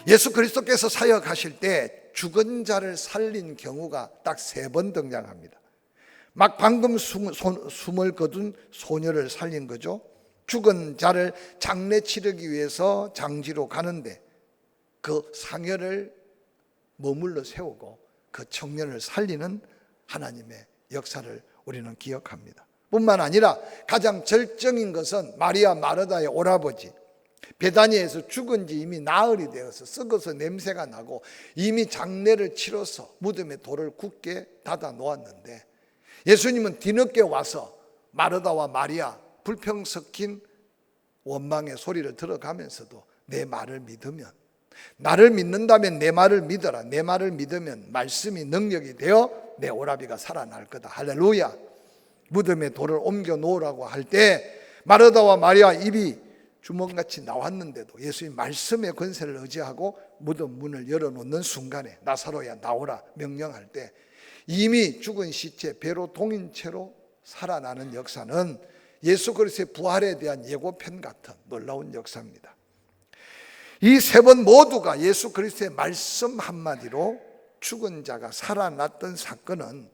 예수 그리스도께서 사역하실 때 죽은 자를 살린 경우가 딱 3번 등장합니다. 막 방금 숨을 거둔 소녀를 살린 거죠. 죽은 자를 장례 치르기 위해서 장지로 가는데 그 상여를 머물러 세우고 그 청년을 살리는 하나님의 역사를 우리는 기억합니다. 뿐만 아니라 가장 절정인 것은 마리아 마르다의 오라버지, 베다니에서 죽은 지 이미 나흘이 되어서 썩어서 냄새가 나고 이미 장례를 치러서 무덤에 돌을 굳게 닫아 놓았는데 예수님은 뒤늦게 와서 마르다와 마리아 불평 섞인 원망의 소리를 들어가면서도 내 말을 믿으면, 나를 믿는다면 내 말을 믿어라, 내 말을 믿으면 말씀이 능력이 되어 내 오라비가 살아날 거다. 할렐루야. 무덤에 돌을 옮겨 놓으라고 할 때 마르다와 마리아 입이 주먹같이 나왔는데도 예수님 말씀의 권세를 의지하고 무덤 문을 열어놓는 순간에 나사로야 나오라 명령할 때 이미 죽은 시체 배로 동인 채로 살아나는 역사는 예수 그리스도의 부활에 대한 예고편 같은 놀라운 역사입니다. 이 3번 모두가 예수 그리스도의 말씀 한마디로 죽은 자가 살아났던 사건은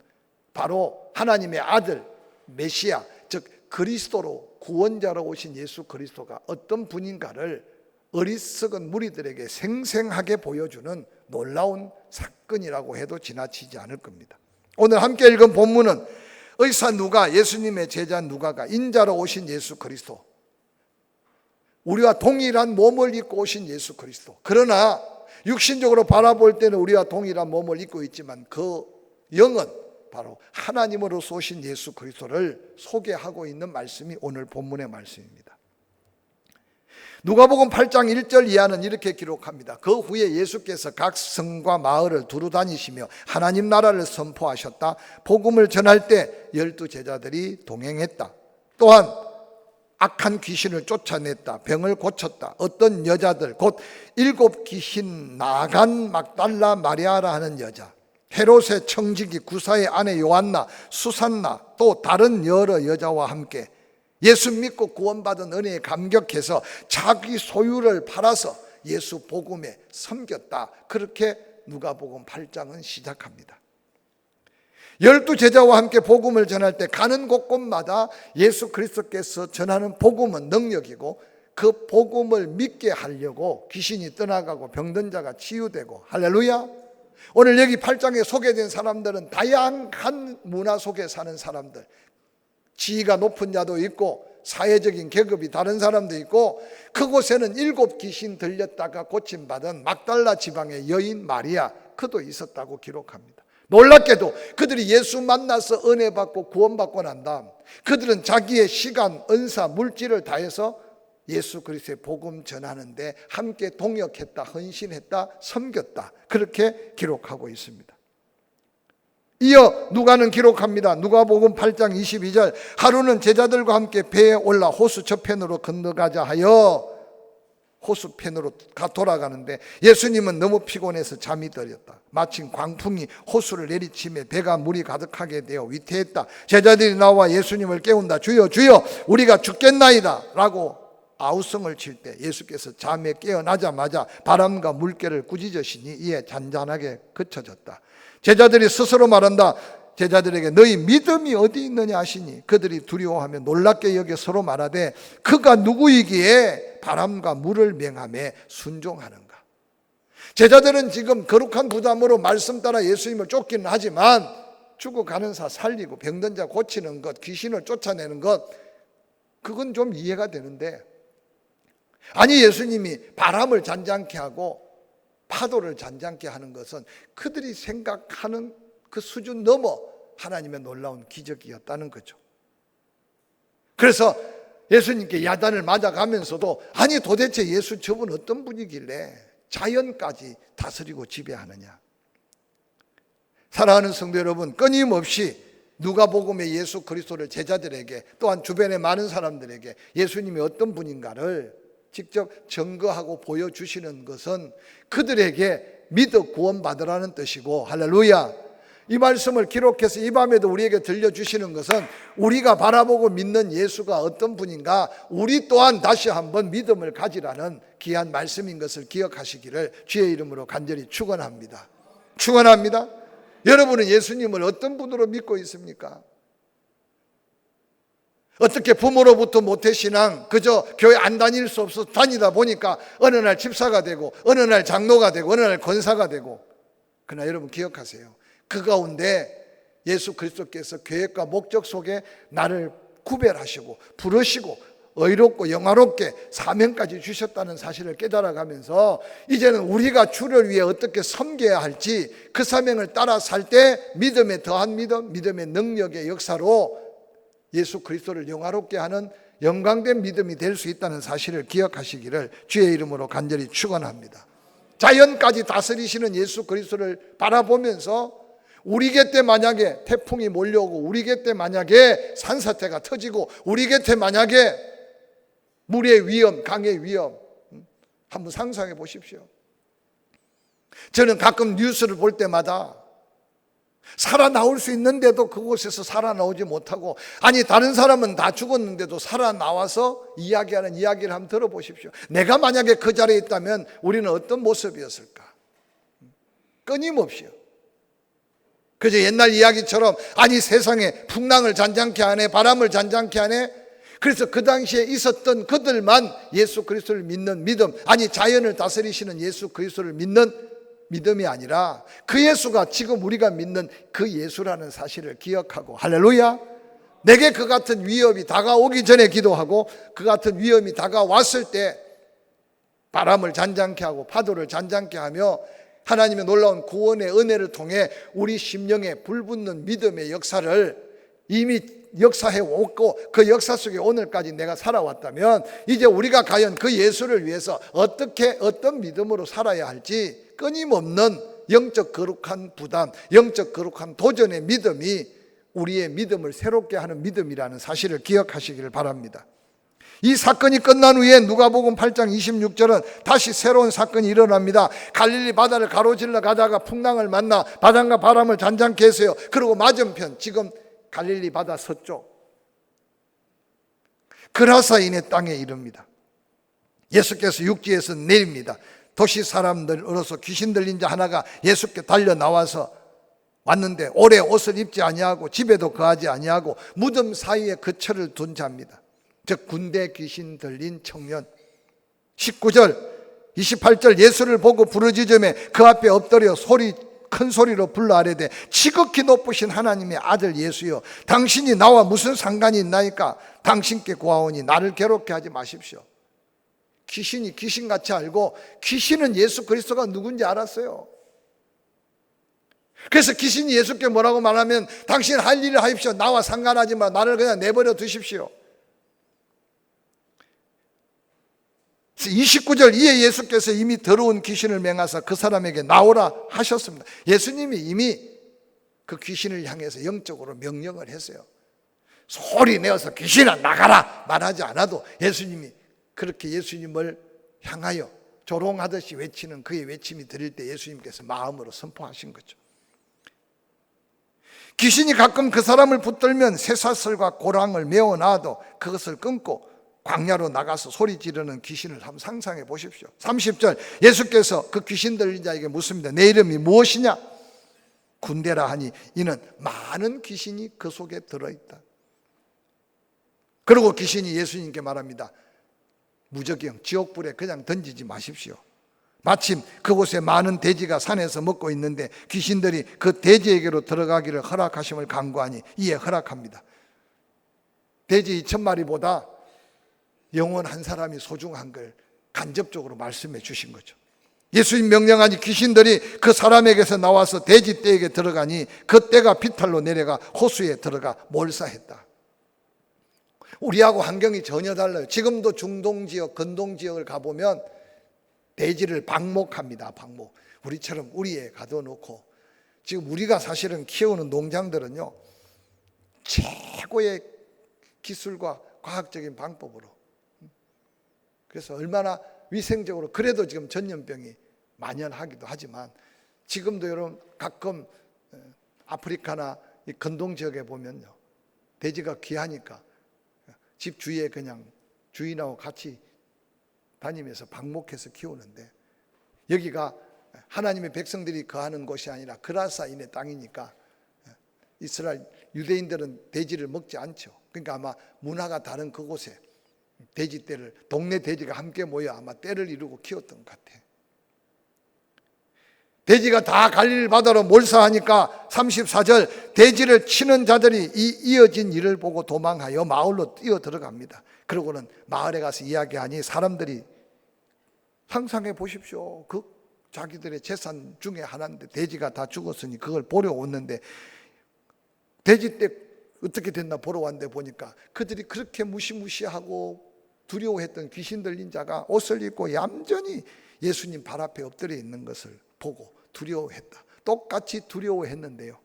바로 하나님의 아들 메시아, 즉 그리스도로 구원자로 오신 예수 그리스도가 어떤 분인가를 어리석은 무리들에게 생생하게 보여주는 놀라운 사건이라고 해도 지나치지 않을 겁니다. 오늘 함께 읽은 본문은 의사 누가, 예수님의 제자 누가가 인자로 오신 예수 그리스도, 우리와 동일한 몸을 입고 오신 예수 그리스도, 그러나 육신적으로 바라볼 때는 우리와 동일한 몸을 입고 있지만 그 영은 바로 하나님으로서 오신 예수 그리스도를 소개하고 있는 말씀이 오늘 본문의 말씀입니다. 누가복음 8장 1절 이하는 이렇게 기록합니다. 그 후에 예수께서 각 성과 마을을 두루 다니시며 하나님 나라를 선포하셨다. 복음을 전할 때 12 제자들이 동행했다. 또한 악한 귀신을 쫓아냈다. 병을 고쳤다. 어떤 여자들 곧 7 귀신 나간 막달라 마리아라 하는 여자, 헤롯의 청지기 구사의 아내 요한나, 수산나, 또 다른 여러 여자와 함께 예수 믿고 구원받은 은혜에 감격해서 자기 소유를 팔아서 예수 복음에 섬겼다. 그렇게 누가복음 8장은 시작합니다. 12 제자와 함께 복음을 전할 때 가는 곳곳마다 예수 그리스도께서 전하는 복음은 능력이고 그 복음을 믿게 하려고 귀신이 떠나가고 병든 자가 치유되고, 할렐루야. 오늘 여기 8장에 소개된 사람들은 다양한 문화 속에 사는 사람들, 지위가 높은 자도 있고 사회적인 계급이 다른 사람도 있고, 그곳에는 7 귀신 들렸다가 고침받은 막달라 지방의 여인 마리아, 그도 있었다고 기록합니다. 놀랍게도 그들이 예수 만나서 은혜 받고 구원받고 난 다음 그들은 자기의 시간, 은사, 물질을 다해서 예수 그리스도의 복음 전하는데 함께 동역했다, 헌신했다, 섬겼다, 그렇게 기록하고 있습니다. 이어 누가는 기록합니다. 누가복음 8장 22절, 하루는 제자들과 함께 배에 올라 호수 저편으로 건너가자 하여 호수편으로 돌아가는데 예수님은 너무 피곤해서 잠이 들었다. 마침 광풍이 호수를 내리치며 배가 물이 가득하게 되어 위태했다. 제자들이 나와 예수님을 깨운다. 주여 주여 우리가 죽겠나이다 라고 아우성을 칠 때 예수께서 잠에 깨어나자마자 바람과 물결을 꾸짖으시니 이에 잔잔하게 그쳐졌다. 제자들이 스스로 말한다. 제자들에게 너희 믿음이 어디 있느냐 하시니 그들이 두려워하며 놀랍게 여겨 서로 말하되 그가 누구이기에 바람과 물을 명하며 순종하는가. 제자들은 지금 거룩한 부담으로 말씀 따라 예수님을 쫓기는 하지만 죽어가는 사 살리고 병든 자 고치는 것, 귀신을 쫓아내는 것, 그건 좀 이해가 되는데, 아니 예수님이 바람을 잔잔케 하고 파도를 잔잔케 하는 것은 그들이 생각하는 그 수준 넘어 하나님의 놀라운 기적이었다는 거죠. 그래서 예수님께 야단을 맞아가면서도 아니 도대체 예수 저분 어떤 분이길래 자연까지 다스리고 지배하느냐. 사랑하는 성도 여러분, 끊임없이 누가복음의 예수 그리스도를 제자들에게 또한 주변의 많은 사람들에게 예수님이 어떤 분인가를 직접 증거하고 보여주시는 것은 그들에게 믿어 구원받으라는 뜻이고, 할렐루야, 이 말씀을 기록해서 이 밤에도 우리에게 들려주시는 것은 우리가 바라보고 믿는 예수가 어떤 분인가, 우리 또한 다시 한번 믿음을 가지라는 귀한 말씀인 것을 기억하시기를 주의 이름으로 간절히 축원합니다. 축원합니다. 여러분은 예수님을 어떤 분으로 믿고 있습니까? 어떻게 부모로부터 모태신앙, 그저 교회 안 다닐 수 없어서 다니다 보니까 어느 날 집사가 되고 어느 날 장로가 되고 어느 날 권사가 되고, 그러나 여러분 기억하세요. 그 가운데 예수 그리스도께서 계획과 목적 속에 나를 구별하시고 부르시고 의롭고 영화롭게 사명까지 주셨다는 사실을 깨달아가면서 이제는 우리가 주를 위해 어떻게 섬겨야 할지, 그 사명을 따라 살 때 믿음에 더한 믿음, 믿음의 능력의 역사로 예수 그리스도를 영화롭게 하는 영광된 믿음이 될 수 있다는 사실을 기억하시기를 주의 이름으로 간절히 축원합니다. 자연까지 다스리시는 예수 그리스도를 바라보면서 우리 곁에 만약에 태풍이 몰려오고, 우리 곁에 만약에 산사태가 터지고, 우리 곁에 만약에 물의 위험, 강의 위험, 한번 상상해 보십시오. 저는 가끔 뉴스를 볼 때마다 살아나올 수 있는데도 그곳에서 살아나오지 못하고, 아니 다른 사람은 다 죽었는데도 살아나와서 이야기하는 이야기를 한번 들어보십시오. 내가 만약에 그 자리에 있다면 우리는 어떤 모습이었을까? 끊임없이요. 그저 옛날 이야기처럼, 아니 세상에 풍랑을 잔잔케 하네, 바람을 잔잔케 하네. 그래서 그 당시에 있었던 그들만 예수 그리스도를 믿는 믿음, 아니 자연을 다스리시는 예수 그리스도를 믿는 믿음이 아니라 그 예수가 지금 우리가 믿는 그 예수라는 사실을 기억하고, 할렐루야, 내게 그 같은 위협이 다가오기 전에 기도하고, 그 같은 위험이 다가왔을 때 바람을 잔잔케 하고 파도를 잔잔케 하며 하나님의 놀라운 구원의 은혜를 통해 우리 심령에 불붙는 믿음의 역사를 이미 역사해 왔고, 그 역사 속에 오늘까지 내가 살아왔다면 이제 우리가 과연 그 예수를 위해서 어떻게 어떤 믿음으로 살아야 할지 끊임없는 영적 거룩한 부담, 영적 거룩한 도전의 믿음이 우리의 믿음을 새롭게 하는 믿음이라는 사실을 기억하시기를 바랍니다. 이 사건이 끝난 후에 누가복음 8장 26절은 다시 새로운 사건이 일어납니다. 갈릴리 바다를 가로질러 가다가 풍랑을 만나 바람과 바람을 잔잔케 했어요. 그리고 맞은편, 지금 갈릴리 바다 서쪽 그라사인의 땅에 이릅니다. 예수께서 육지에서 내립니다. 도시 사람들로서 귀신 들린 자 하나가 예수께 달려 나와서 왔는데 오래 옷을 입지 아니하고 집에도 거하지 아니하고 무덤 사이에 그처를 둔 자입니다. 즉 군대 귀신 들린 청년. 19절 28절 예수를 보고 부르짖으며 그 앞에 엎드려 큰 소리로 불러 아뢰되 지극히 높으신 하나님의 아들 예수여, 당신이 나와 무슨 상관이 있나이까? 당신께 구하오니 나를 괴롭게 하지 마십시오. 귀신이 귀신같이 알고, 귀신은 예수 그리스도가 누군지 알았어요. 그래서 귀신이 예수께 뭐라고 말하면 당신 할 일을 하십시오, 나와 상관하지 마, 나를 그냥 내버려 두십시오. 29절 이에 예수께서 이미 더러운 귀신을 맹하사 그 사람에게 나오라 하셨습니다. 예수님이 이미 그 귀신을 향해서 영적으로 명령을 했어요. 소리 내어서 귀신아 나가라 말하지 않아도 예수님이 그렇게 예수님을 향하여 조롱하듯이 외치는 그의 외침이 들릴 때 예수님께서 마음으로 선포하신 거죠. 귀신이 가끔 그 사람을 붙들면 쇠사슬과 고랑을 메어놔도 그것을 끊고 광야로 나가서 소리 지르는 귀신을 한번 상상해 보십시오. 30절 예수께서 그 귀신 들린 자에게 묻습니다. 내 이름이 무엇이냐? 군대라 하니 이는 많은 귀신이 그 속에 들어있다. 그리고 귀신이 예수님께 말합니다. 무적경 지옥불에 그냥 던지지 마십시오. 마침 그곳에 많은 돼지가 산에서 먹고 있는데 귀신들이 그 돼지에게로 들어가기를 허락하심을 간구하니 이에 허락합니다. 돼지 2,000마리보다 영혼 한 사람이 소중한 걸 간접적으로 말씀해 주신 거죠. 예수님 명령하니 귀신들이 그 사람에게서 나와서 돼지 떼에게 들어가니 그 떼가 비탈로 내려가 호수에 들어가 몰사했다. 우리하고 환경이 전혀 달라요. 지금도 중동지역, 건동지역을 가보면 돼지를 방목합니다. 방목. 우리처럼 우리에 가둬놓고, 지금 우리가 사실은 키우는 농장들은요 최고의 기술과 과학적인 방법으로, 그래서 얼마나 위생적으로, 그래도 지금 전염병이 만연하기도 하지만 지금도 여러분 가끔 아프리카나 이 근동 지역에 보면요, 돼지가 귀하니까 집 주위에 그냥 주인하고 같이 다니면서 방목해서 키우는데, 여기가 하나님의 백성들이 거하는 곳이 아니라 그라사인의 땅이니까 이스라엘 유대인들은 돼지를 먹지 않죠. 그러니까 아마 문화가 다른 그곳에 돼지 떼를, 동네 돼지가 함께 모여 아마 떼를 이루고 키웠던 것 같아요. 돼지가 다 갈릴 바다로 몰사하니까 34절, 돼지를 치는 자들이 이 이어진 일을 보고 도망하여 마을로 뛰어 들어갑니다. 그러고는 마을에 가서 이야기하니 사람들이, 상상해 보십시오. 그 자기들의 재산 중에 하나인데 돼지가 다 죽었으니 그걸 보러 왔는데, 돼지 떼 어떻게 됐나 보러 왔는데 보니까 그들이 그렇게 무시무시하고 두려워했던 귀신 들린 자가 옷을 입고 얌전히 예수님 발 앞에 엎드려 있는 것을 보고 두려워했다. 똑같이 두려워했는데요,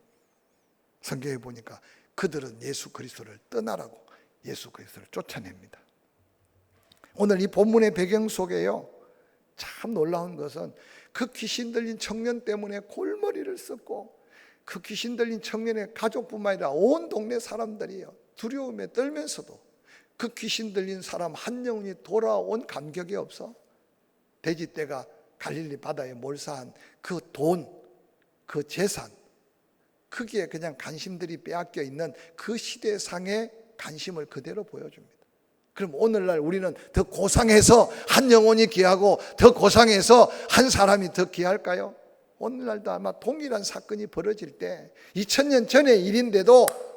성경에 보니까 그들은 예수 그리스도를 떠나라고 예수 그리스도를 쫓아냅니다. 오늘 이 본문의 배경 속에요, 참 놀라운 것은 그 귀신 들린 청년 때문에 골머리를 썼고, 그 귀신 들린 청년의 가족뿐만 아니라 온 동네 사람들이요, 두려움에 떨면서도 그 귀신 들린 사람 한 영혼이 돌아온 감격이 없어 돼지떼가 갈릴리 바다에 몰사한 그 돈, 그 재산, 거기에 그냥 관심들이 빼앗겨 있는 그 시대상의 관심을 그대로 보여줍니다. 그럼 오늘날 우리는 더 고상해서 한 영혼이 귀하고 더 고상해서 한 사람이 더 귀할까요? 오늘날도 아마 동일한 사건이 벌어질 때 2000년 전의 일인데도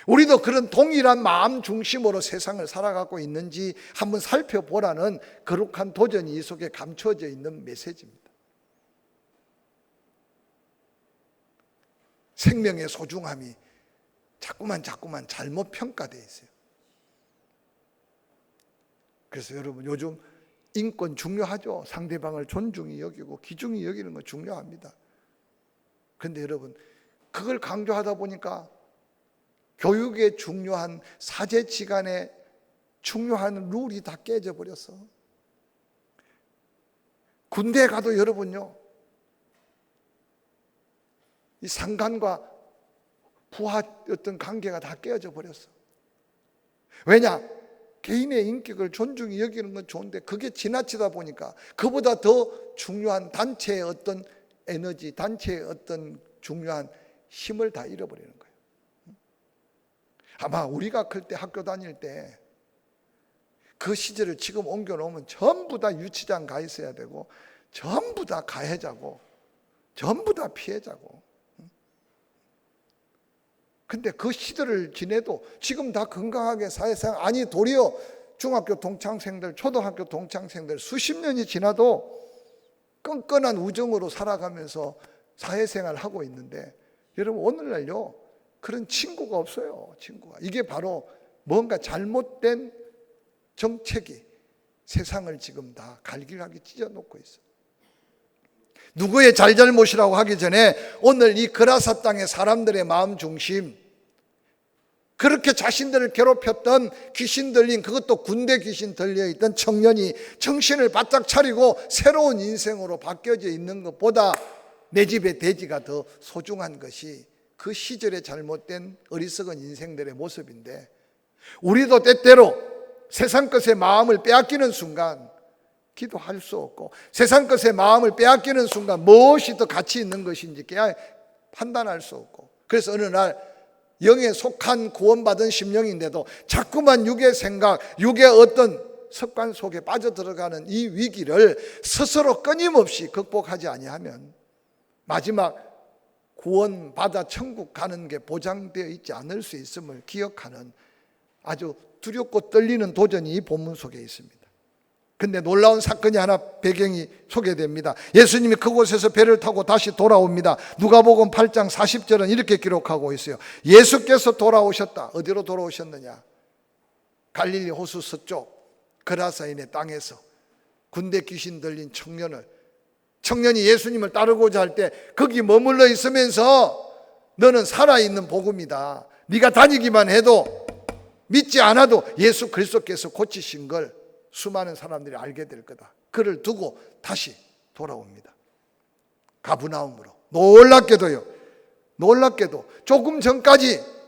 우리도 그런 동일한 마음 중심으로 세상을 살아가고 있는지 한번 살펴보라는 거룩한 도전이 이 속에 감춰져 있는 메시지입니다. 생명의 소중함이 자꾸만 잘못 평가되어 있어요. 그래서 여러분, 요즘 인권 중요하죠. 상대방을 존중히 여기고 귀중히 여기는 거 중요합니다. 그런데 여러분, 그걸 강조하다 보니까 교육에 중요한 사제지간에 중요한 룰이 다 깨져 버렸어. 군대에 가도 여러분요, 이 상관과 부하 어떤 관계가 다 깨어져 버렸어. 왜냐? 개인의 인격을 존중히 여기는 건 좋은데 그게 지나치다 보니까 그보다 더 중요한 단체의 어떤 에너지, 단체의 어떤 중요한 힘을 다 잃어버리는 거예요. 아마 우리가 클 때, 학교 다닐 때 그 시절을 지금 옮겨놓으면 전부 다 유치장 가 있어야 되고, 전부 다 가해자고, 전부 다 피해자고. 근데 그 시절을 지내도 지금 다 건강하게 사회생활, 아니 도리어 중학교 동창생들, 초등학교 동창생들 수십 년이 지나도 끈끈한 우정으로 살아가면서 사회생활을 하고 있는데, 여러분 오늘날요 그런 친구가 없어요. 친구가. 이게 바로 뭔가 잘못된 정책이 세상을 지금 다 갈기갈기 찢어놓고 있어요. 누구의 잘잘못이라고 하기 전에 오늘 이 그라사 땅의 사람들의 마음 중심, 그렇게 자신들을 괴롭혔던 귀신 들린, 그것도 군대 귀신 들려있던 청년이 정신을 바짝 차리고 새로운 인생으로 바뀌어져 있는 것보다 내 집의 돼지가 더 소중한 것이 그 시절에 잘못된 어리석은 인생들의 모습인데, 우리도 때때로 세상 것의 마음을 빼앗기는 순간 기도할 수 없고, 세상 것의 마음을 빼앗기는 순간 무엇이 더 가치 있는 것인지 판단할 수 없고, 그래서 어느 날 영에 속한 구원받은 심령인데도 자꾸만 육의 생각, 육의 어떤 습관 속에 빠져들어가는 이 위기를 스스로 끊임없이 극복하지 아니하면 마지막 구원받아 천국 가는 게 보장되어 있지 않을 수 있음을 기억하는 아주 두렵고 떨리는 도전이 이 본문 속에 있습니다. 근데 놀라운 사건이 하나 배경이 소개됩니다. 예수님이 그곳에서 배를 타고 다시 돌아옵니다. 누가복음 8장 40절은 이렇게 기록하고 있어요. 예수께서 돌아오셨다. 어디로 돌아오셨느냐? 갈릴리 호수 서쪽 그라사인의 땅에서 군대 귀신 들린 청년이 예수님을 따르고자 할 때 거기 머물러 있으면서 너는 살아있는 복음이다. 네가 다니기만 해도, 믿지 않아도 예수 그리스도께서 고치신 걸 수많은 사람들이 알게 될 거다. 그를 두고 다시 돌아옵니다. 가브나움으로. 놀랍게도요, 놀랍게도 조금 전까지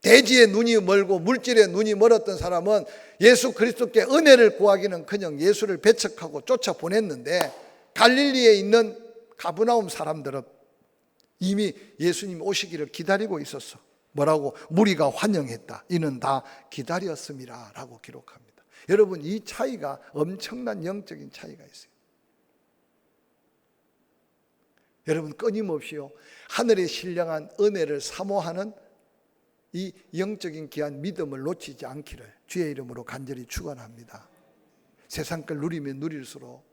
대지의 눈이 멀고 물질의 눈이 멀었던 사람은 예수 그리스도께 은혜를 구하기는커녕 예수를 배척하고 쫓아보냈는데, 갈릴리에 있는 가버나움 사람들은 이미 예수님 오시기를 기다리고 있었어. 뭐라고? 무리가 환영했다. 이는 다 기다렸음이라 라고 기록합니다. 여러분, 이 차이가 엄청난 영적인 차이가 있어요. 여러분, 끊임없이요 하늘의 신령한 은혜를 사모하는 이 영적인 귀한 믿음을 놓치지 않기를 주의 이름으로 간절히 축원합니다. 세상 걸 누리면 누릴수록,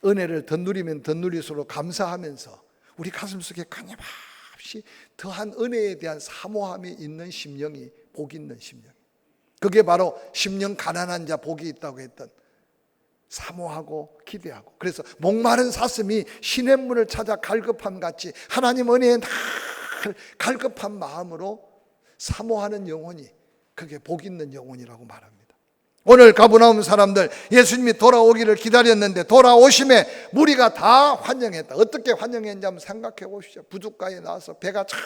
은혜를 더 누리면 더 누릴수록 감사하면서 우리 가슴속에 끊임없이 더한 은혜에 대한 사모함이 있는 심령이 복 있는 심령. 그게 바로 심령 가난한 자 복이 있다고 했던, 사모하고 기대하고, 그래서 목마른 사슴이 시냇물을 찾아 갈급함 같이 하나님 은혜에 늘 갈급한 마음으로 사모하는 영혼이, 그게 복 있는 영혼이라고 말합니다. 오늘 가버나움 사람들 예수님이 돌아오기를 기다렸는데 돌아오심에 무리가 다 환영했다. 어떻게 환영했는지 한번 생각해 보십시오. 부둣가에 나와서 배가 참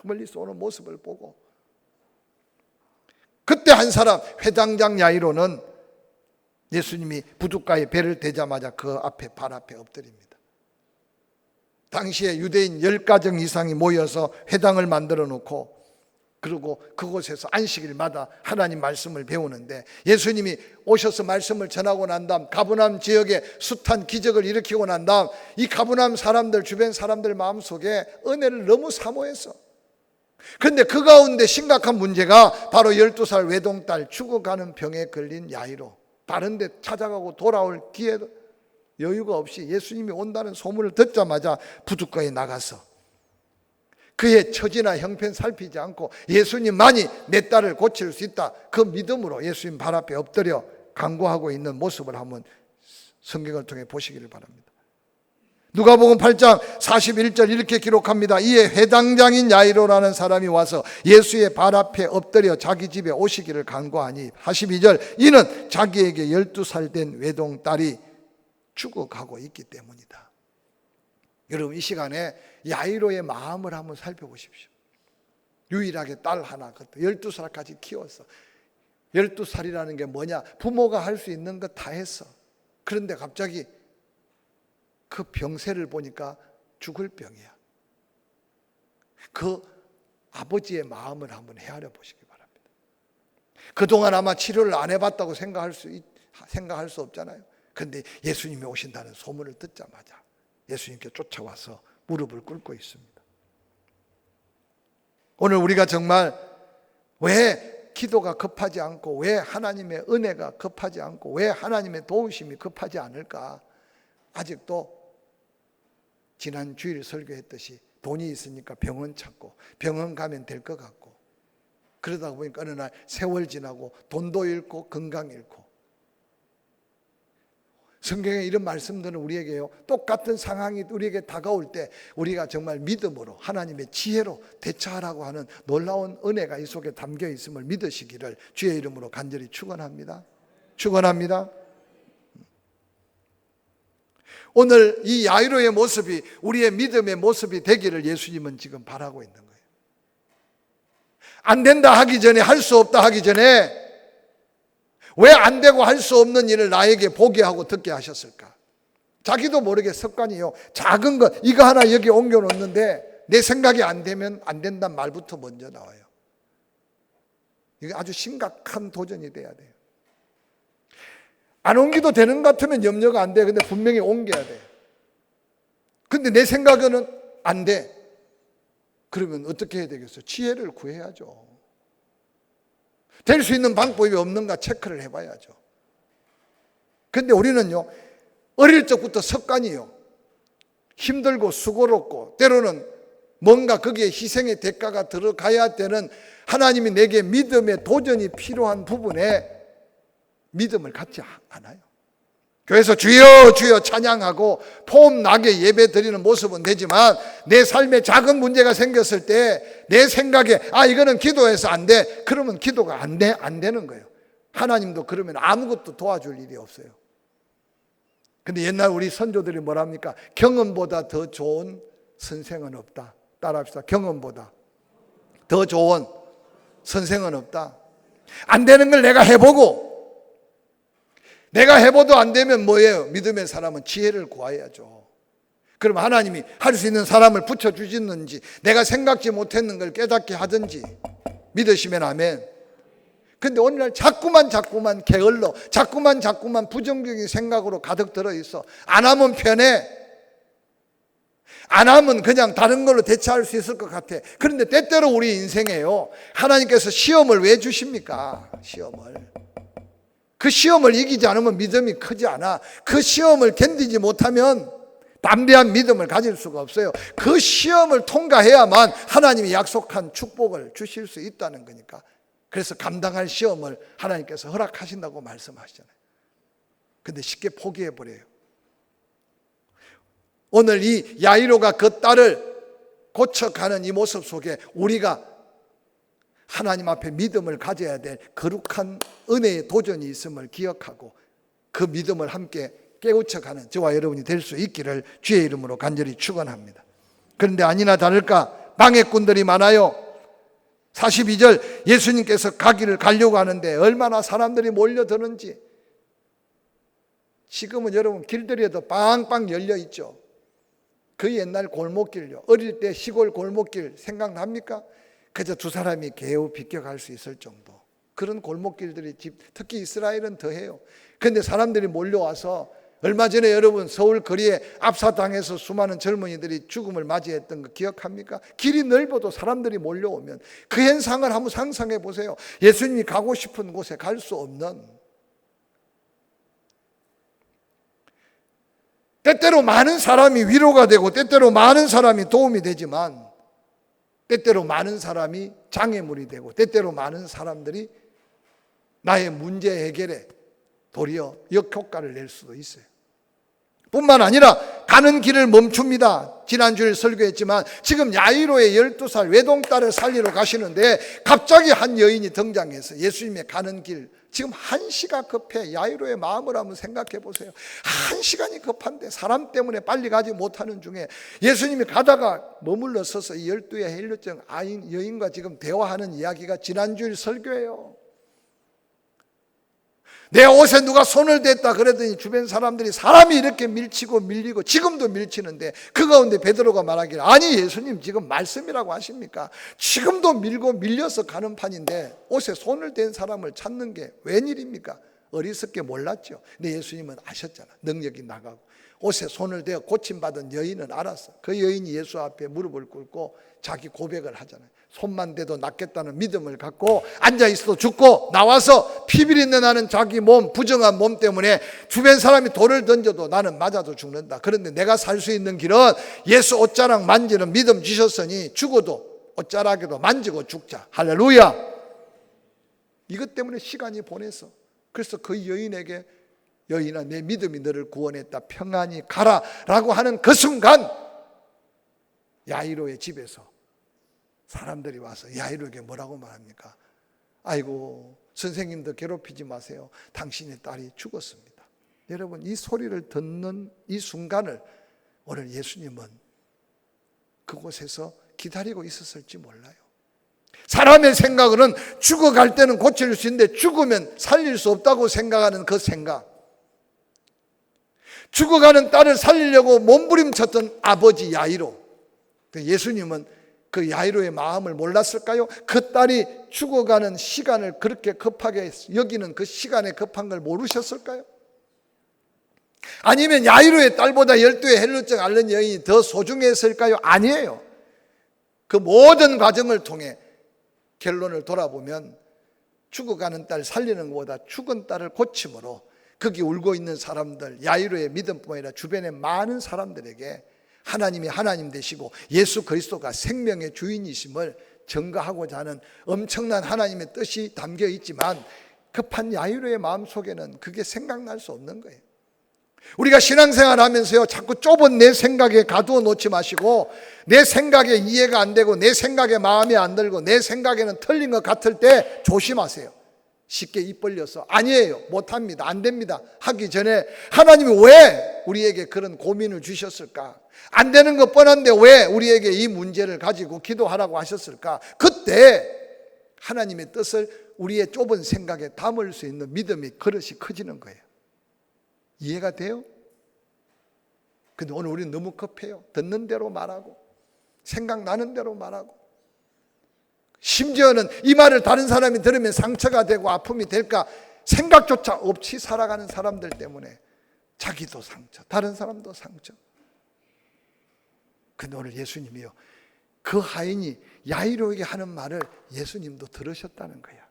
멀리서 오는 모습을 보고, 그때 한 사람, 회당장 야이로는 예수님이 부둣가에 배를 대자마자 그 앞에, 발 앞에 엎드립니다. 당시에 유대인 10가정 이상이 모여서 회당을 만들어 놓고, 그리고 그곳에서 안식일마다 하나님 말씀을 배우는데, 예수님이 오셔서 말씀을 전하고 난 다음 가버나움 지역에 숱한 기적을 일으키고 난 다음 이 가버나움 사람들, 주변 사람들 마음속에 은혜를 너무 사모했어. 그런데 그 가운데 심각한 문제가 바로 12살 외동딸, 죽어가는 병에 걸린 야이로, 다른 데 찾아가고 돌아올 기회도 여유가 없이 예수님이 온다는 소문을 듣자마자 부둣가에 나가서 그의 처지나 형편 살피지 않고 예수님만이 내 딸을 고칠 수 있다, 그 믿음으로 예수님 발 앞에 엎드려 간구하고 있는 모습을 한번 성경을 통해 보시기를 바랍니다. 누가복음 8장 41절 이렇게 기록합니다. 이에 회당장인 야이로라는 사람이 와서 예수의 발 앞에 엎드려 자기 집에 오시기를 간구하니, 42절, 이는 자기에게 12살 된 외동딸이 죽어가고 있기 때문이다. 여러분, 이 시간에 야이로의 마음을 한번 살펴보십시오. 유일하게 딸 하나, 12살까지 키웠어. 12살이라는 게 뭐냐? 부모가 할 수 있는 것 다 했어. 그런데 갑자기 그 병세를 보니까 죽을 병이야. 그 아버지의 마음을 한번 헤아려 보시기 바랍니다. 그동안 아마 치료를 안 해봤다고 생각할 수 없잖아요. 그런데 예수님이 오신다는 소문을 듣자마자 예수님께 쫓아와서 무릎을 꿇고 있습니다. 오늘 우리가 정말 왜 기도가 급하지 않고, 왜 하나님의 은혜가 급하지 않고, 왜 하나님의 도우심이 급하지 않을까? 아직도 지난 주일 설교했듯이 돈이 있으니까 병원 찾고, 병원 가면 될 것 같고, 그러다 보니까 어느 날 세월 지나고 돈도 잃고 건강 잃고. 성경에 이런 말씀들은 우리에게요, 똑같은 상황이 우리에게 다가올 때 우리가 정말 믿음으로 하나님의 지혜로 대처하라고 하는 놀라운 은혜가 이 속에 담겨 있음을 믿으시기를 주의 이름으로 간절히 축원합니다. 축원합니다. 오늘 이 야이로의 모습이 우리의 믿음의 모습이 되기를 예수님은 지금 바라고 있는 거예요. 안 된다 하기 전에, 할 수 없다 하기 전에 왜 안 되고 할 수 없는 일을 나에게 보게 하고 듣게 하셨을까? 자기도 모르게 습관이요, 작은 것 이거 하나 여기 옮겨 놓는데 내 생각이 안 되면 안 된다는 말부터 먼저 나와요. 이게 아주 심각한 도전이 돼야 돼요. 안 옮기도 되는 것 같으면 염려가 안 돼. 근데 분명히 옮겨야 돼. 근데 내 생각에는 안 돼. 그러면 어떻게 해야 되겠어요? 지혜를 구해야죠. 될 수 있는 방법이 없는가 체크를 해봐야죠. 근데 우리는요, 어릴 적부터 습관이요, 힘들고 수고롭고 때로는 뭔가 거기에 희생의 대가가 들어가야 되는, 하나님이 내게 믿음의 도전이 필요한 부분에 믿음을 갖지 않아요. 교회에서 주여 주여 찬양하고 폼나게 예배 드리는 모습은 되지만, 내 삶에 작은 문제가 생겼을 때 내 생각에 이거는 기도해서 안 돼, 그러면 기도가 안 되는 거예요. 하나님도 그러면 아무것도 도와줄 일이 없어요. 근데 옛날 우리 선조들이 뭐랍니까? 경험보다 더 좋은 선생은 없다. 따라합시다. 경험보다 더 좋은 선생은 없다. 안 되는 걸 내가 해보고, 내가 해봐도 안 되면 뭐예요? 믿음의 사람은 지혜를 구해야죠. 그럼 하나님이 할 수 있는 사람을 붙여주시는지, 내가 생각지 못했는 걸 깨닫게 하든지 믿으시면 아멘. 근데 오늘날 자꾸만 게을러, 자꾸만 부정적인 생각으로 가득 들어있어. 안 하면 편해. 안 하면 그냥 다른 걸로 대체할 수 있을 것 같아. 그런데 때때로 우리 인생에요, 하나님께서 시험을 왜 주십니까? 그 시험을 이기지 않으면 믿음이 크지 않아. 그 시험을 견디지 못하면 담대한 믿음을 가질 수가 없어요. 그 시험을 통과해야만 하나님이 약속한 축복을 주실 수 있다는 거니까. 그래서 감당할 시험을 하나님께서 허락하신다고 말씀하시잖아요. 근데 쉽게 포기해버려요. 오늘 이 야이로가 그 딸을 고쳐가는 이 모습 속에 우리가 하나님 앞에 믿음을 가져야 될 거룩한 은혜의 도전이 있음을 기억하고 그 믿음을 함께 깨우쳐가는 저와 여러분이 될 수 있기를 주의 이름으로 간절히 축원합니다. 그런데 아니나 다를까 방해꾼들이 많아요. 42절, 예수님께서 가려고 하는데 얼마나 사람들이 몰려드는지. 지금은 여러분 길들이에도 빵빵 열려 있죠. 그 옛날 골목길요, 어릴 때 시골 골목길 생각납니까? 그저 두 사람이 개우 비껴갈 수 있을 정도, 그런 골목길들이 특히 이스라엘은 더해요. 그런데 사람들이 몰려와서, 얼마 전에 여러분 서울 거리에 압사당해서 수많은 젊은이들이 죽음을 맞이했던 거 기억합니까? 길이 넓어도 사람들이 몰려오면 그 현상을 한번 상상해 보세요. 예수님이 가고 싶은 곳에 갈 수 없는, 때때로 많은 사람이 위로가 되고 때때로 많은 사람이 도움이 되지만 때때로 많은 사람이 장애물이 되고 때때로 많은 사람들이 나의 문제 해결에 도리어 역효과를 낼 수도 있어요. 뿐만 아니라 가는 길을 멈춥니다. 지난주에 설교했지만 지금 야이로의 12살 외동딸을 살리러 가시는데 갑자기 한 여인이 등장해서 예수님의 가는 길, 지금 한시가 급해. 야이로의 마음을 한번 생각해 보세요. 한 시간이 급한데 사람 때문에 빨리 가지 못하는 중에 예수님이 가다가 머물러 서서 이 12의 헬류증 여인과 지금 대화하는 이야기가 지난주일 설교예요. 내 옷에 누가 손을 댔다 그랬더니 주변 사람들이 사람이 이렇게 밀치고 밀리고 지금도 밀치는데 그 가운데 베드로가 말하기를, 아니 예수님 지금 말씀이라고 하십니까? 지금도 밀고 밀려서 가는 판인데 옷에 손을 댄 사람을 찾는 게 웬일입니까? 어리석게 몰랐죠. 근데 예수님은 아셨잖아. 능력이 나가고 옷에 손을 대어 고침받은 여인은 알았어. 그 여인이 예수 앞에 무릎을 꿇고 자기 고백을 하잖아요. 손만 대도 낫겠다는 믿음을 갖고 앉아있어도 죽고 나와서 피비린내 나는 자기 몸, 부정한 몸 때문에 주변 사람이 돌을 던져도 나는 맞아도 죽는다. 그런데 내가 살 수 있는 길은 예수 옷자락 만지는 믿음 주셨으니 죽어도 옷자락에도 만지고 죽자. 할렐루야. 이것 때문에 시간이 보내서, 그래서 그 여인에게, 여인아 내 믿음이 너를 구원했다, 평안히 가라 라고 하는 그 순간 야이로의 집에서 사람들이 와서 야이로에게 뭐라고 말합니까? 아이고 선생님도 괴롭히지 마세요. 당신의 딸이 죽었습니다. 여러분 이 소리를 듣는 이 순간을 오늘 예수님은 그곳에서 기다리고 있었을지 몰라요. 사람의 생각으로는 죽어갈 때는 고칠 수 있는데 죽으면 살릴 수 없다고 생각하는 그 생각, 죽어가는 딸을 살리려고 몸부림쳤던 아버지 야이로, 예수님은 그 야이로의 마음을 몰랐을까요? 그 딸이 죽어가는 시간을 그렇게 급하게 여기는 그 시간에 급한 걸 모르셨을까요? 아니면 야이로의 딸보다 12의 헬루증 앓는 여인이 더 소중했을까요? 아니에요. 그 모든 과정을 통해 결론을 돌아보면 죽어가는 딸 살리는 것보다 죽은 딸을 고침으로 거기 울고 있는 사람들, 야이로의 믿음뿐만 아니라 주변의 많은 사람들에게 하나님이 하나님 되시고 예수 그리스도가 생명의 주인이심을 증거하고자 하는 엄청난 하나님의 뜻이 담겨 있지만 급한 야이로의 마음속에는 그게 생각날 수 없는 거예요. 우리가 신앙생활 하면서요 자꾸 좁은 내 생각에 가두어 놓지 마시고, 내 생각에 이해가 안 되고 내 생각에 마음에 안 들고 내 생각에는 틀린 것 같을 때 조심하세요. 쉽게 입 벌려서 아니에요, 못합니다, 안 됩니다 하기 전에 하나님이 왜 우리에게 그런 고민을 주셨을까? 안 되는 것 뻔한데 왜 우리에게 이 문제를 가지고 기도하라고 하셨을까? 그때 하나님의 뜻을 우리의 좁은 생각에 담을 수 있는 믿음의 그릇이 커지는 거예요. 이해가 돼요? 근데 오늘 우리는 너무 급해요. 듣는 대로 말하고 생각나는 대로 말하고, 심지어는 이 말을 다른 사람이 들으면 상처가 되고 아픔이 될까 생각조차 없이 살아가는 사람들 때문에 자기도 상처, 다른 사람도 상처. 근데 오늘 예수님이요, 그 하인이 야이로에게 하는 말을 예수님도 들으셨다는 거야.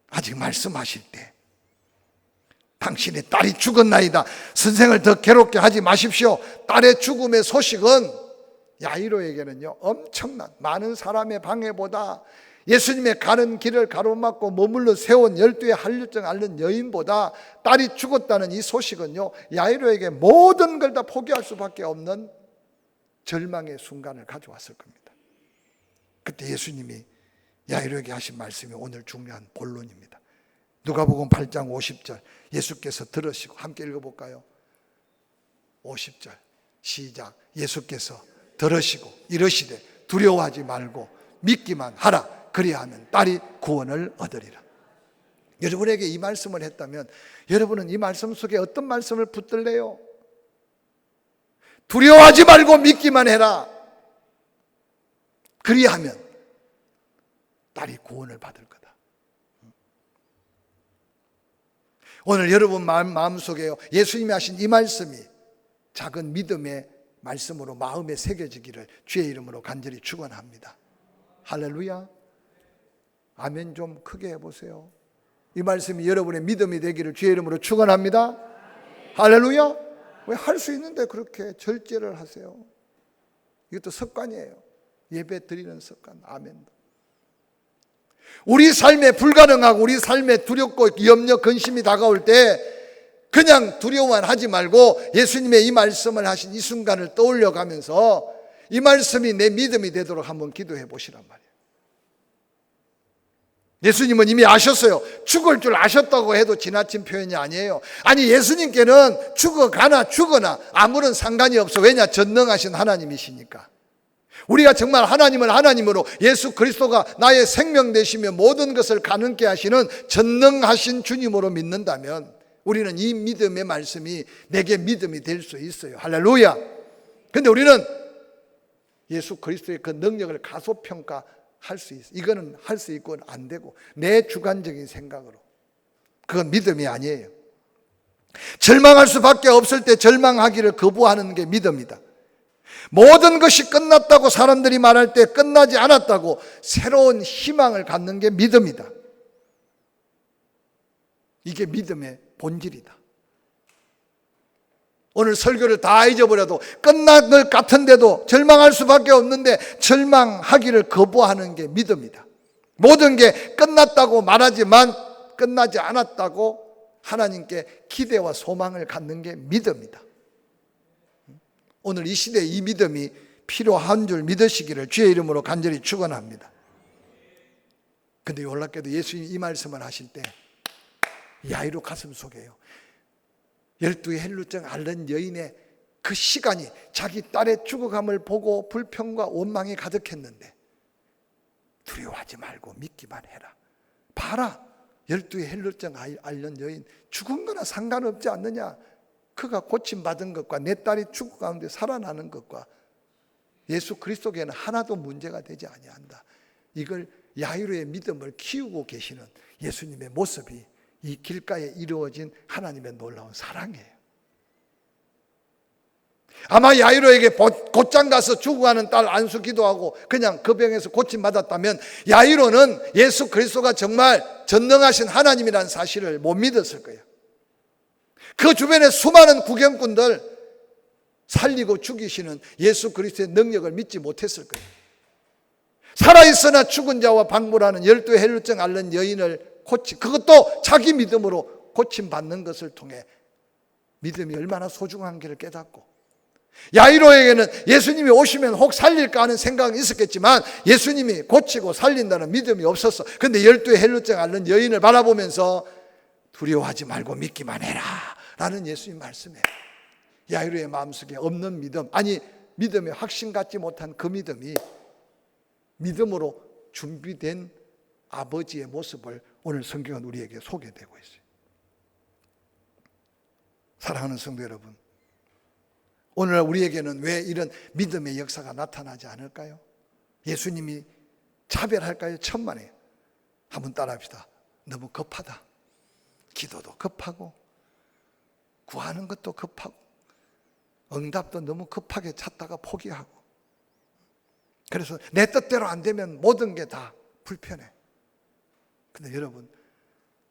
아직 말씀하실 때 당신의 딸이 죽었나이다, 선생을 더 괴롭게 하지 마십시오. 딸의 죽음의 소식은 야이로에게는요 엄청난 많은 사람의 방해보다, 예수님의 가는 길을 가로막고 머물러 세운 12의 한류증 앓는 여인보다 딸이 죽었다는 이 소식은요 야이로에게 모든 걸 다 포기할 수밖에 없는 절망의 순간을 가져왔을 겁니다. 그때 예수님이 야이로에게 하신 말씀이 오늘 중요한 본론입니다. 누가복음 8장 50절 예수께서 들으시고, 함께 읽어볼까요? 50절 시작. 예수께서 들으시고 이르시되 두려워하지 말고 믿기만 하라. 그리하면 딸이 구원을 얻으리라. 여러분에게 이 말씀을 했다면 여러분은 이 말씀 속에 어떤 말씀을 붙들래요? 두려워하지 말고 믿기만 해라. 그리하면 딸이 구원을 받을 거다. 오늘 여러분 마음속에요 예수님이 하신 이 말씀이 작은 믿음의 말씀으로 마음에 새겨지기를 주의 이름으로 간절히 축원합니다. 할렐루야. 아멘 좀 크게 해보세요. 이 말씀이 여러분의 믿음이 되기를 주의 이름으로 축원합니다. 할렐루야. 왜 할 수 있는데 그렇게 절제를 하세요? 이것도 습관이에요. 예배 드리는 습관. 아멘도. 우리 삶에 불가능하고 우리 삶에 두렵고 염려 근심이 다가올 때 그냥 두려워만 하지 말고 예수님의 이 말씀을 하신 이 순간을 떠올려 가면서 이 말씀이 내 믿음이 되도록 한번 기도해 보시란 말이에요. 예수님은 이미 아셨어요. 죽을 줄 아셨다고 해도 지나친 표현이 아니에요. 아니, 예수님께는 죽어가나 죽어나 아무런 상관이 없어. 왜냐? 전능하신 하나님이시니까. 우리가 정말 하나님을 하나님으로, 예수 그리스도가 나의 생명 되시며 모든 것을 가능케 하시는 전능하신 주님으로 믿는다면 우리는 이 믿음의 말씀이 내게 믿음이 될 수 있어요. 할렐루야. 근데 우리는 예수 그리스도의 그 능력을 가소평가할 수 있어요. 이거는 할 수 있고는 안 되고 내 주관적인 생각으로. 그건 믿음이 아니에요. 절망할 수밖에 없을 때 절망하기를 거부하는 게 믿음이다. 모든 것이 끝났다고 사람들이 말할 때 끝나지 않았다고 새로운 희망을 갖는 게 믿음이다. 이게 믿음의 본질이다. 오늘 설교를 다 잊어버려도 끝난 것 같은데도 절망할 수밖에 없는데 절망하기를 거부하는 게 믿음이다. 모든 게 끝났다고 말하지만 끝나지 않았다고 하나님께 기대와 소망을 갖는 게 믿음이다. 오늘 이 시대에 이 믿음이 필요한 줄 믿으시기를 주의 이름으로 간절히 축원합니다. 근데 놀랍게도 예수님이 이 말씀을 하실 때 야이로 가슴 속에요 12의 헬루증 앓는 여인의 그 시간이 자기 딸의 죽어감을 보고 불평과 원망이 가득했는데 두려워하지 말고 믿기만 해라. 봐라, 12의 헬루증 앓는 여인 죽은 거나 상관없지 않느냐. 그가 고침받은 것과 내 딸이 죽어 가운데 살아나는 것과 예수 그리스도에게는 하나도 문제가 되지 아니한다. 이걸 야이로의 믿음을 키우고 계시는 예수님의 모습이 이 길가에 이루어진 하나님의 놀라운 사랑이에요. 아마 야이로에게 곧장 가서 죽어가는 딸 안수 기도하고 그냥 그 병에서 고침받았다면 야이로는 예수 그리스도가 정말 전능하신 하나님이라는 사실을 못 믿었을 거예요. 그 주변에 수많은 구경꾼들 살리고 죽이시는 예수 그리스도의 능력을 믿지 못했을 거예요. 살아있으나 죽은 자와 방불하는 12의 헬루증 앓는 여인을 그것도 자기 믿음으로 고침받는 것을 통해 믿음이 얼마나 소중한지를 깨닫고, 야이로에게는 예수님이 오시면 혹 살릴까 하는 생각이 있었겠지만 예수님이 고치고 살린다는 믿음이 없었어. 근데 12의 헬루증 앓는 여인을 바라보면서 두려워하지 말고 믿기만 해라 라는 예수님 말씀이에요. 야이로의 마음속에 없는 믿음, 아니 믿음에 확신 갖지 못한 그 믿음이 믿음으로 준비된 아버지의 모습을 오늘 성경은 우리에게 소개되고 있어요. 사랑하는 성도 여러분, 오늘 우리에게는 왜 이런 믿음의 역사가 나타나지 않을까요? 예수님이 차별할까요? 천만에요. 한번 따라합시다. 너무 급하다. 기도도 급하고 구하는 것도 급하고 응답도 너무 급하게 찾다가 포기하고, 그래서 내 뜻대로 안 되면 모든 게 다 불편해. 근데 여러분,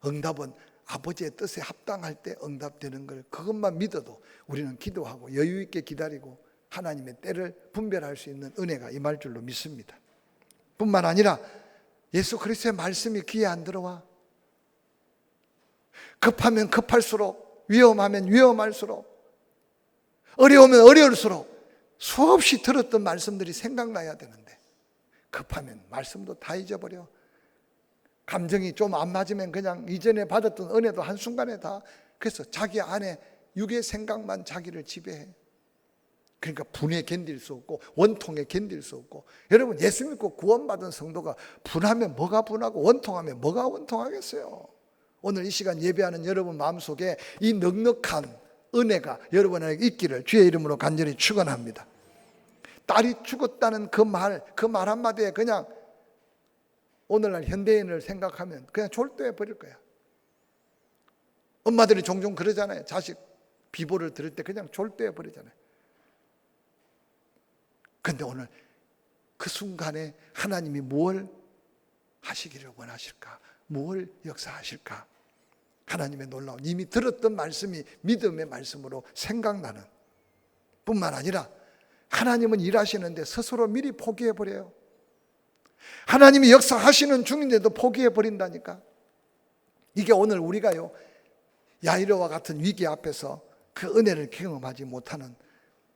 응답은 아버지의 뜻에 합당할 때 응답되는 걸 그것만 믿어도 우리는 기도하고 여유 있게 기다리고 하나님의 때를 분별할 수 있는 은혜가 임할 줄로 믿습니다. 뿐만 아니라 예수 그리스도의 말씀이 귀에 안 들어와. 급하면 급할수록, 위험하면 위험할수록, 어려우면 어려울수록 수없이 들었던 말씀들이 생각나야 되는데 급하면 말씀도 다 잊어버려. 감정이 좀 안 맞으면 그냥 이전에 받았던 은혜도 한순간에 다, 그래서 자기 안에 육의 생각만 자기를 지배해. 그러니까 분에 견딜 수 없고 원통에 견딜 수 없고. 여러분, 예수 믿고 구원받은 성도가 분하면 뭐가 분하고 원통하면 뭐가 원통하겠어요? 오늘 이 시간 예배하는 여러분 마음속에 이 넉넉한 은혜가 여러분에게 있기를 주의 이름으로 간절히 축원합니다. 딸이 죽었다는 그 말 한마디에 그냥 오늘날 현대인을 생각하면 그냥 졸도해 버릴 거야. 엄마들이 종종 그러잖아요. 자식 비보를 들을 때 그냥 졸도해 버리잖아요. 근데 오늘 그 순간에 하나님이 뭘 하시기를 원하실까? 뭘 역사하실까? 하나님의 놀라운, 이미 들었던 말씀이 믿음의 말씀으로 생각나는 뿐만 아니라 하나님은 일하시는데 스스로 미리 포기해버려요. 하나님이 역사하시는 중인데도 포기해버린다니까. 이게 오늘 우리가요, 야이로와 같은 위기 앞에서 그 은혜를 경험하지 못하는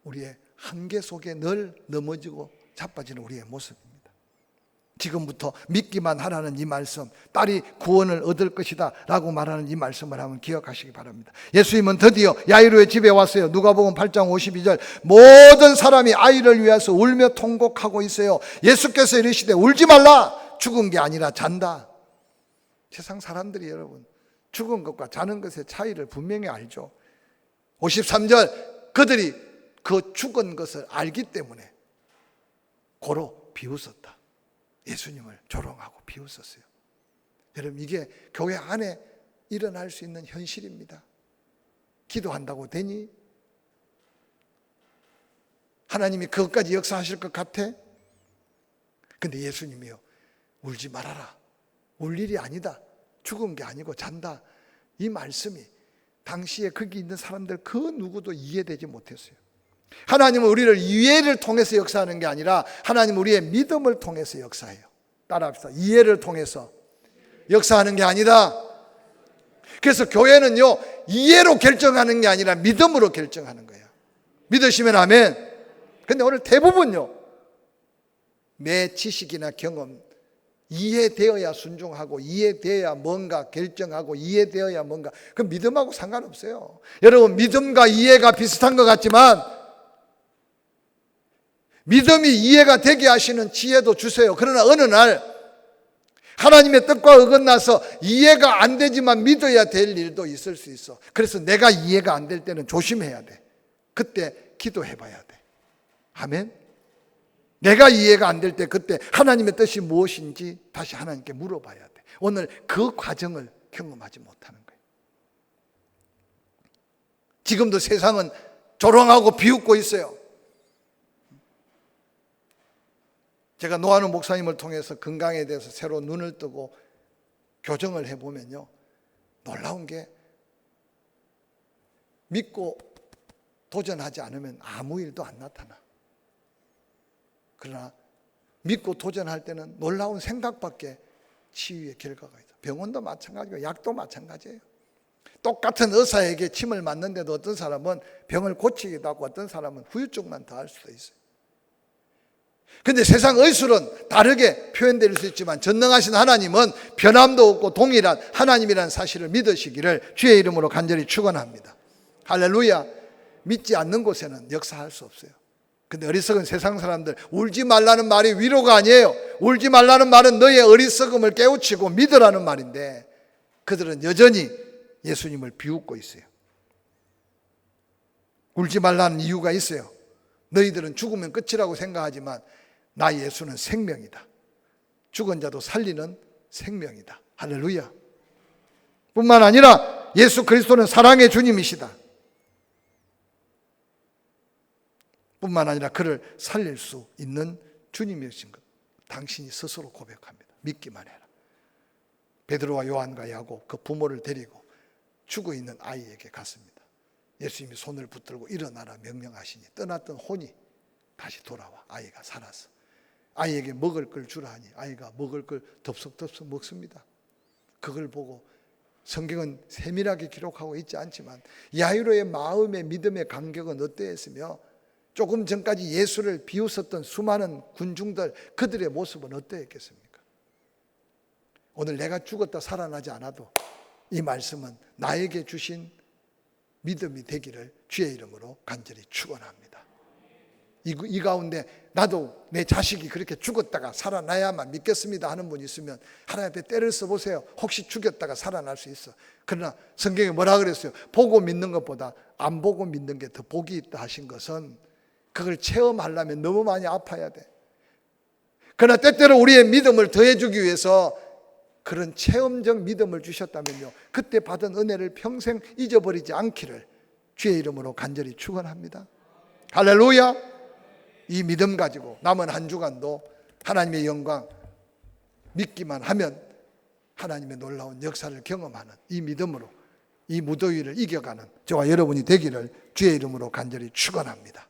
우리의 한계 속에 늘 넘어지고 자빠지는 우리의 모습입니다. 지금부터 믿기만 하라는 이 말씀, 딸이 구원을 얻을 것이다 라고 말하는 이 말씀을 한번 기억하시기 바랍니다. 예수님은 드디어 야이로의 집에 왔어요. 누가복음 8장 52절, 모든 사람이 아이를 위해서 울며 통곡하고 있어요. 예수께서 이르시되 울지 말라, 죽은 게 아니라 잔다. 세상 사람들이 여러분 죽은 것과 자는 것의 차이를 분명히 알죠. 53절, 그들이 그 죽은 것을 알기 때문에 고로 비웃었다. 예수님을 조롱하고 비웃었어요. 여러분, 이게 교회 안에 일어날 수 있는 현실입니다. 기도한다고 되니? 하나님이 그것까지 역사하실 것 같아? 근데 예수님이요, 울지 말아라, 울 일이 아니다, 죽은 게 아니고 잔다, 이 말씀이 당시에 거기 있는 사람들 그 누구도 이해되지 못했어요. 하나님은 우리를 이해를 통해서 역사하는 게 아니라 하나님은 우리의 믿음을 통해서 역사해요. 따라합시다. 이해를 통해서 역사하는 게 아니다. 그래서 교회는요, 이해로 결정하는 게 아니라 믿음으로 결정하는 거예요. 믿으시면 아멘. 근데 오늘 대부분요, 내 지식이나 경험, 이해되어야 순종하고 이해되어야 뭔가 결정하고 이해되어야 뭔가, 그 믿음하고 상관없어요. 여러분, 믿음과 이해가 비슷한 것 같지만 믿음이 이해가 되게 하시는 지혜도 주세요. 그러나 어느 날 하나님의 뜻과 어긋나서 이해가 안 되지만 믿어야 될 일도 있을 수 있어. 그래서 내가 이해가 안 될 때는 조심해야 돼. 그때 기도해 봐야 돼. 아멘. 내가 이해가 안 될 때 그때 하나님의 뜻이 무엇인지 다시 하나님께 물어봐야 돼. 오늘 그 과정을 경험하지 못하는 거예요. 지금도 세상은 조롱하고 비웃고 있어요. 제가 노한우 목사님을 통해서 건강에 대해서 새로 눈을 뜨고 교정을 해보면요, 놀라운 게 믿고 도전하지 않으면 아무 일도 안 나타나. 그러나 믿고 도전할 때는 놀라운 생각밖에 치유의 결과가 있어. 병원도 마찬가지고 약도 마찬가지예요. 똑같은 의사에게 침을 맞는데도 어떤 사람은 병을 고치기도 하고 어떤 사람은 후유증만 더할 수도 있어요. 근데 세상 의술은 다르게 표현될 수 있지만 전능하신 하나님은 변함도 없고 동일한 하나님이라는 사실을 믿으시기를 주의 이름으로 간절히 축원합니다. 할렐루야. 믿지 않는 곳에는 역사할 수 없어요. 근데 어리석은 세상 사람들, 울지 말라는 말이 위로가 아니에요. 울지 말라는 말은 너의 어리석음을 깨우치고 믿으라는 말인데, 그들은 여전히 예수님을 비웃고 있어요. 울지 말라는 이유가 있어요. 너희들은 죽으면 끝이라고 생각하지만 나 예수는 생명이다. 죽은 자도 살리는 생명이다. 할렐루야. 뿐만 아니라 예수 그리스도는 사랑의 주님이시다. 뿐만 아니라 그를 살릴 수 있는 주님이신 것 당신이 스스로 고백합니다. 믿기만 해라. 베드로와 요한과 야곱 그 부모를 데리고 죽어 있는 아이에게 갔습니다. 예수님이 손을 붙들고 일어나라 명령하시니 떠났던 혼이 다시 돌아와 아이가 살았어. 아이에게 먹을 걸 주라 하니 아이가 먹을 걸 덥석덥석 먹습니다. 그걸 보고 성경은 세밀하게 기록하고 있지 않지만 야이로의 마음의 믿음의 간격은 어떠했으며 조금 전까지 예수를 비웃었던 수많은 군중들 그들의 모습은 어떠했겠습니까? 오늘 내가 죽었다 살아나지 않아도 이 말씀은 나에게 주신 믿음이 되기를 주의 이름으로 간절히 축원합니다. 이 가운데 나도 내 자식이 그렇게 죽었다가 살아나야만 믿겠습니다 하는 분이 있으면 하나님 앞에 때를 써보세요. 혹시 죽였다가 살아날 수 있어. 그러나 성경에 뭐라 그랬어요? 보고 믿는 것보다 안 보고 믿는 게 더 복이 있다 하신 것은 그걸 체험하려면 너무 많이 아파야 돼. 그러나 때때로 우리의 믿음을 더해주기 위해서 그런 체험적 믿음을 주셨다면요, 그때 받은 은혜를 평생 잊어버리지 않기를 주의 이름으로 간절히 축원합니다. 할렐루야. 이 믿음 가지고 남은 한 주간도 하나님의 영광 믿기만 하면 하나님의 놀라운 역사를 경험하는 이 믿음으로 이 무더위를 이겨가는 저와 여러분이 되기를 주의 이름으로 간절히 축원합니다.